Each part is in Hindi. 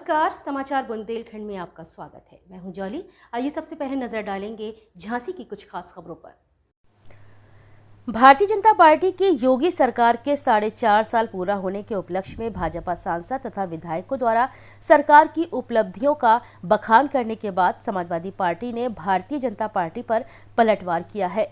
नमस्कार, समाचार बुंदेलखंड में आपका स्वागत है। मैं हूं जॉली। आइए सबसे पहले नजर डालेंगे झांसी की कुछ खास खबरों पर। भारतीय जनता पार्टी की योगी सरकार के 4.5 साल पूरा होने के उपलक्ष्य में भाजपा सांसद तथा विधायकों द्वारा सरकार की उपलब्धियों का बखान करने के बाद समाजवादी पार्टी ने भारतीय जनता पार्टी पर पलटवार किया है।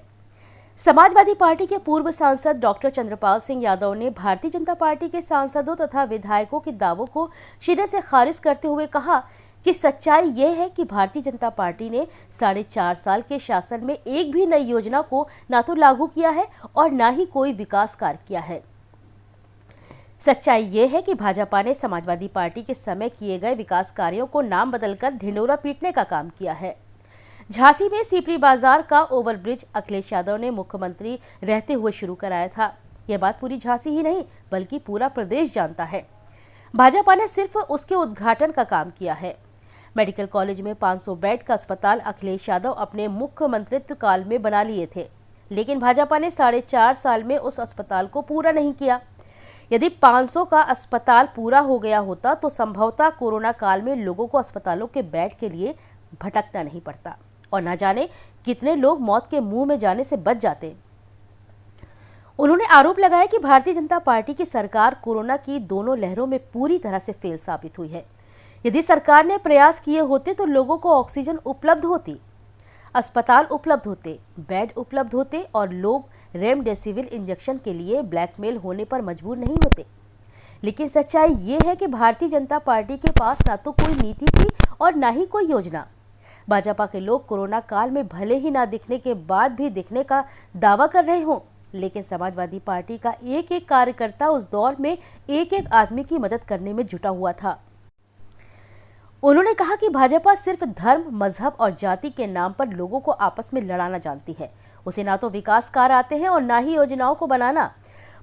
समाजवादी पार्टी के पूर्व सांसद डॉक्टर चंद्रपाल सिंह यादव ने भारतीय जनता पार्टी के सांसदों तथा विधायकों के दावों को सिरे से खारिज करते हुए कहा कि सच्चाई ये है कि भारतीय जनता पार्टी ने 4.5 साल के शासन में एक भी नई योजना को ना तो लागू किया है और ना ही कोई विकास कार्य किया है। सच्चाई ये है कि भाजपा ने समाजवादी पार्टी के समय किए गए विकास कार्यों को नाम बदलकर ढिंडोरा पीटने का काम किया है। झांसी में सीपरी बाजार का ओवरब्रिज अखिलेश यादव ने मुख्यमंत्री रहते हुए शुरू कराया था। यह बात पूरी झांसी ही नहीं बल्कि पूरा प्रदेश जानता है। भाजपा ने सिर्फ उसके उद्घाटन का काम किया है। मेडिकल कॉलेज में 500 बेड का अस्पताल अखिलेश यादव अपने मुख्यमंत्रित्व काल में बना लिए थे, लेकिन भाजपा ने 4.5 साल में उस अस्पताल को पूरा नहीं किया। यदि 500 का अस्पताल पूरा हो गया होता तो संभवतः कोरोना काल में लोगों को अस्पतालों के बेड के लिए भटकना नहीं पड़ता और न जाने कितने लोग मौत के मुंह में जाने से बच जाते। उन्होंने आरोप लगाया कि भारतीय जनता पार्टी की सरकार कोरोना की दोनों लहरों में पूरी तरह से फेल साबित हुई है। यदि सरकार ने प्रयास किए होते तो लोगों को ऑक्सीजन उपलब्ध होती, अस्पताल उपलब्ध होते, बेड उपलब्ध होते और लोग रेमडेसिविर इंजेक्शन के लिए ब्लैकमेल होने पर मजबूर नहीं होते। लेकिन सच्चाई ये है कि भारतीय जनता पार्टी के पास ना तो कोई नीति थी और ना ही कोई योजना। भाजपा के लोग कोरोना काल में भले ही ना दिखने के बाद भी दिखने का दावा कर रहे हों, लेकिन समाजवादी पार्टी का एक एक कार्यकर्ता उस दौर में एक एक आदमी की मदद करने में जुटा हुआ था। उन्होंने कहा कि भाजपा सिर्फ धर्म, मजहब और जाति के नाम पर लोगों को आपस में लड़ाना जानती है। उसे ना तो विकास कार्य आते हैं और ना ही योजनाओं को बनाना।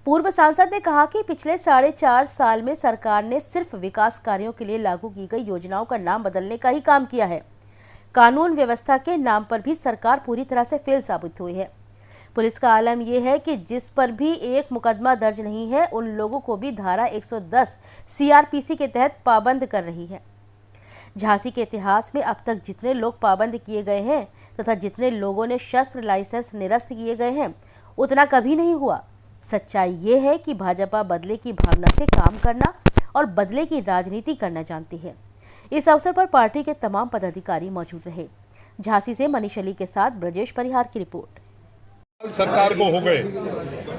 पूर्व सांसद ने कहा कि पिछले 4.5 साल में सरकार ने सिर्फ विकास कार्यों के लिए लागू की गई योजनाओं का नाम बदलने का ही काम किया है। कानून व्यवस्था के नाम पर भी सरकार पूरी तरह से फेल साबित हुई है। पुलिस का आलम यह है कि जिस पर भी एक मुकदमा दर्ज नहीं है उन लोगों को भी धारा 110 सीआरपीसी के तहत पाबंद कर रही है। झांसी के इतिहास में अब तक जितने लोग पाबंद किए गए हैं तथा जितने लोगों ने शस्त्र लाइसेंस निरस्त किए गए हैं उतना कभी नहीं हुआ। सच्चाई ये है कि भाजपा बदले की भावना से काम करना और बदले की राजनीति करना जानती है। इस अवसर पर पार्टी के तमाम पदाधिकारी मौजूद रहे। झांसी से मनीष अली के साथ ब्रजेश परिहार की रिपोर्ट। सरकार को हो गए,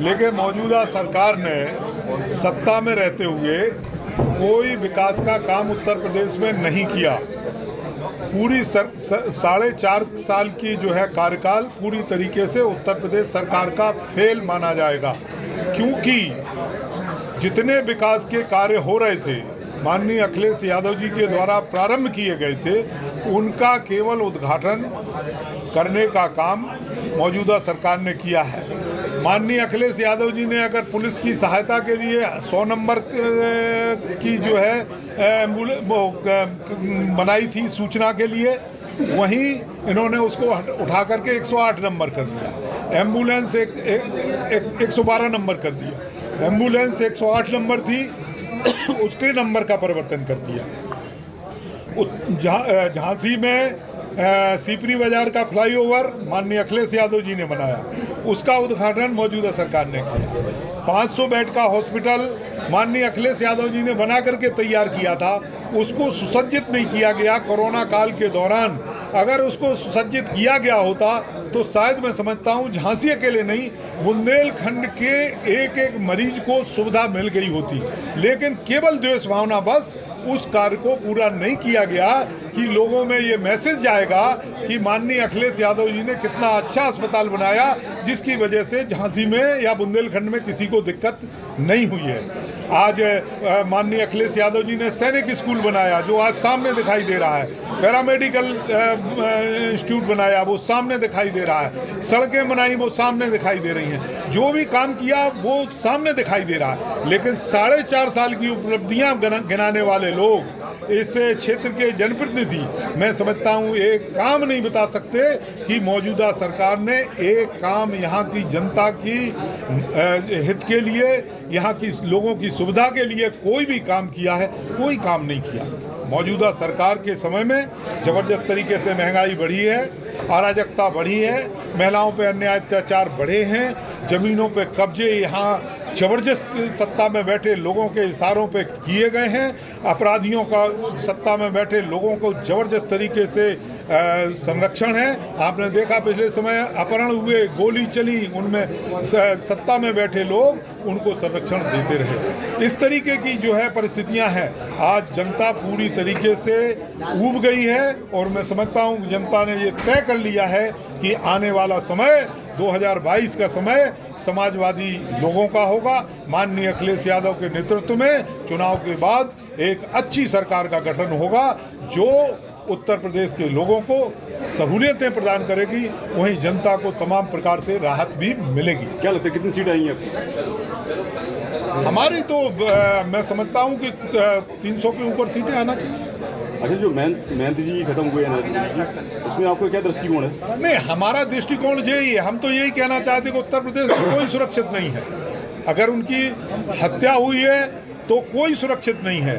लेकिन मौजूदा सरकार ने सत्ता में रहते हुए कोई विकास का काम उत्तर प्रदेश में नहीं किया। पूरी 4.5 साल की जो है कार्यकाल पूरी तरीके से उत्तर प्रदेश सरकार का फेल माना जाएगा, क्योंकि जितने विकास के कार्य हो रहे थे माननीय अखिलेश यादव जी के द्वारा प्रारंभ किए गए थे, उनका केवल उद्घाटन करने का काम मौजूदा सरकार ने किया है। माननीय अखिलेश यादव जी ने अगर पुलिस की सहायता के लिए 100 नंबर की जो है बनाई थी सूचना के लिए, वहीं इन्होंने उसको उठा करके 108 नंबर कर दिया। एम्बुलेंस 112 नंबर कर दिया। एम्बुलेंस 108 नंबर थी, उसके नंबर का परिवर्तन कर दिया। झांसी में सीपरी बाजार का फ्लाईओवर माननीय अखिलेश यादव जी ने बनाया, उसका उद्घाटन मौजूदा सरकार ने किया। 500 बेड का हॉस्पिटल माननीय अखिलेश यादव जी ने बना करके तैयार किया था, उसको सुसज्जित नहीं किया गया। कोरोना काल के दौरान अगर उसको सुसज्जित किया गया होता तो शायद मैं समझता हूँ झांसी अकेले नहीं, बुंदेलखंड के एक एक मरीज को सुविधा मिल गई होती। लेकिन केवल द्वेष भावना बस उस कार्य को पूरा नहीं किया गया कि लोगों में ये मैसेज जाएगा कि माननीय अखिलेश यादव जी ने कितना अच्छा अस्पताल बनाया, जिसकी वजह से झांसी में या बुंदेलखंड में किसी को दिक्कत नहीं हुई है। आज माननीय अखिलेश यादव जी ने सैनिक स्कूल बनाया जो आज सामने दिखाई दे रहा है। पैरामेडिकल इंस्टीट्यूट बनाया वो सामने दिखाई दे रहा है। सड़कें बनाई वो सामने दिखाई दे रही हैं। जो भी काम किया वो सामने दिखाई दे रहा है। लेकिन 4.5 साल की उपलब्धियां गिनाने वाले लोग, इस क्षेत्र के जनप्रतिनिधि, मैं समझता हूं एक काम नहीं बता सकते कि मौजूदा सरकार ने एक काम यहाँ की जनता की हित के लिए, यहाँ की लोगों की सुविधा के लिए कोई भी काम किया है। कोई काम नहीं किया। मौजूदा सरकार के समय में ज़बरदस्त तरीके से महंगाई बढ़ी है, अराजकता बढ़ी है, महिलाओं पर अन्याय अत्याचार बढ़े हैं, ज़मीनों पे कब्जे यहाँ जबरदस्त सत्ता में बैठे लोगों के इशारों पे किए गए हैं, अपराधियों का सत्ता में बैठे लोगों को जबरदस्त तरीके से संरक्षण है। आपने देखा पिछले समय अपहरण हुए, गोली चली, उनमें सत्ता में बैठे लोग उनको संरक्षण देते रहे। इस तरीके की जो है परिस्थितियां हैं। आज जनता पूरी तरीके से ऊब गई है और मैं समझता हूं जनता ने ये तय कर लिया है कि आने वाला समय 2022 का समय समाजवादी लोगों का होगा। माननीय अखिलेश यादव के नेतृत्व में चुनाव के बाद एक अच्छी सरकार का गठन होगा जो उत्तर प्रदेश के लोगों को सहूलियतें प्रदान करेगी, वहीं जनता को तमाम प्रकार से राहत भी मिलेगी। क्या लगता है कितनी सीट आई हैं आपकी? हमारी तो मैं समझता हूं कि 300 के ऊपर सीटें आना चाहिए। अच्छा, जो महंत जी खत्म हुए हैं उसमें आपको क्या दृष्टिकोण है? नहीं, हमारा दृष्टिकोण यही है। हम तो यही कहना चाहते हैं कि उत्तर प्रदेश में कोई सुरक्षित नहीं है। अगर उनकी हत्या हुई है तो कोई सुरक्षित नहीं है।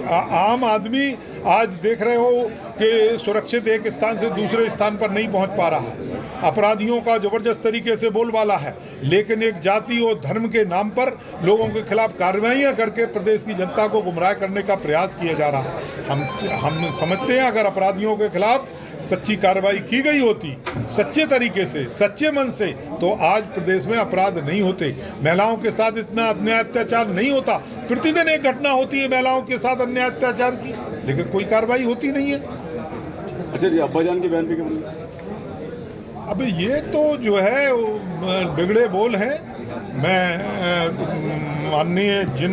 आम आदमी आज देख रहे हो कि सुरक्षित एक स्थान से दूसरे स्थान पर नहीं पहुंच पा रहा है। अपराधियों का जबरदस्त तरीके से बोलबाला है, लेकिन एक जाति और धर्म के नाम पर लोगों के खिलाफ कार्रवाइयां करके प्रदेश की जनता को गुमराह करने का प्रयास किया जा रहा है। हम समझते हैं अगर अपराधियों के खिलाफ सच्ची कार्रवाई की गई होती, सच्चे तरीके से, सच्चे मन से, तो आज प्रदेश में अपराध नहीं होते, महिलाओं के साथ इतना अन्याय अत्याचार नहीं होता। प्रतिदिन एक घटना होती है महिलाओं के साथ अन्याय अत्याचार की, लेकिन कोई कार्रवाई होती नहीं है। अच्छा जी, अब्बाजान के बयान पे क्या? अब ये तो जो है बिगड़े बोल हैं। मैं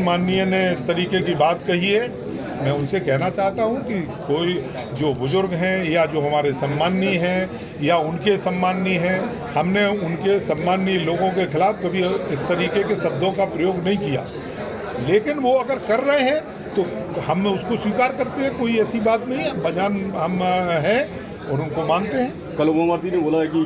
माननीय ने इस तरीके की बात कही है, मैं उनसे कहना चाहता हूं कि कोई जो बुजुर्ग हैं या जो हमारे सम्माननीय हैं या उनके सम्माननीय हैं, हमने उनके सम्माननीय लोगों के खिलाफ कभी इस तरीके के शब्दों का प्रयोग नहीं किया, लेकिन वो अगर कर रहे हैं तो हम उसको स्वीकार करते हैं। कोई ऐसी बात नहीं है, बजान हम हैं और उनको मानते हैं। कल उमा भारती ने बोला है कि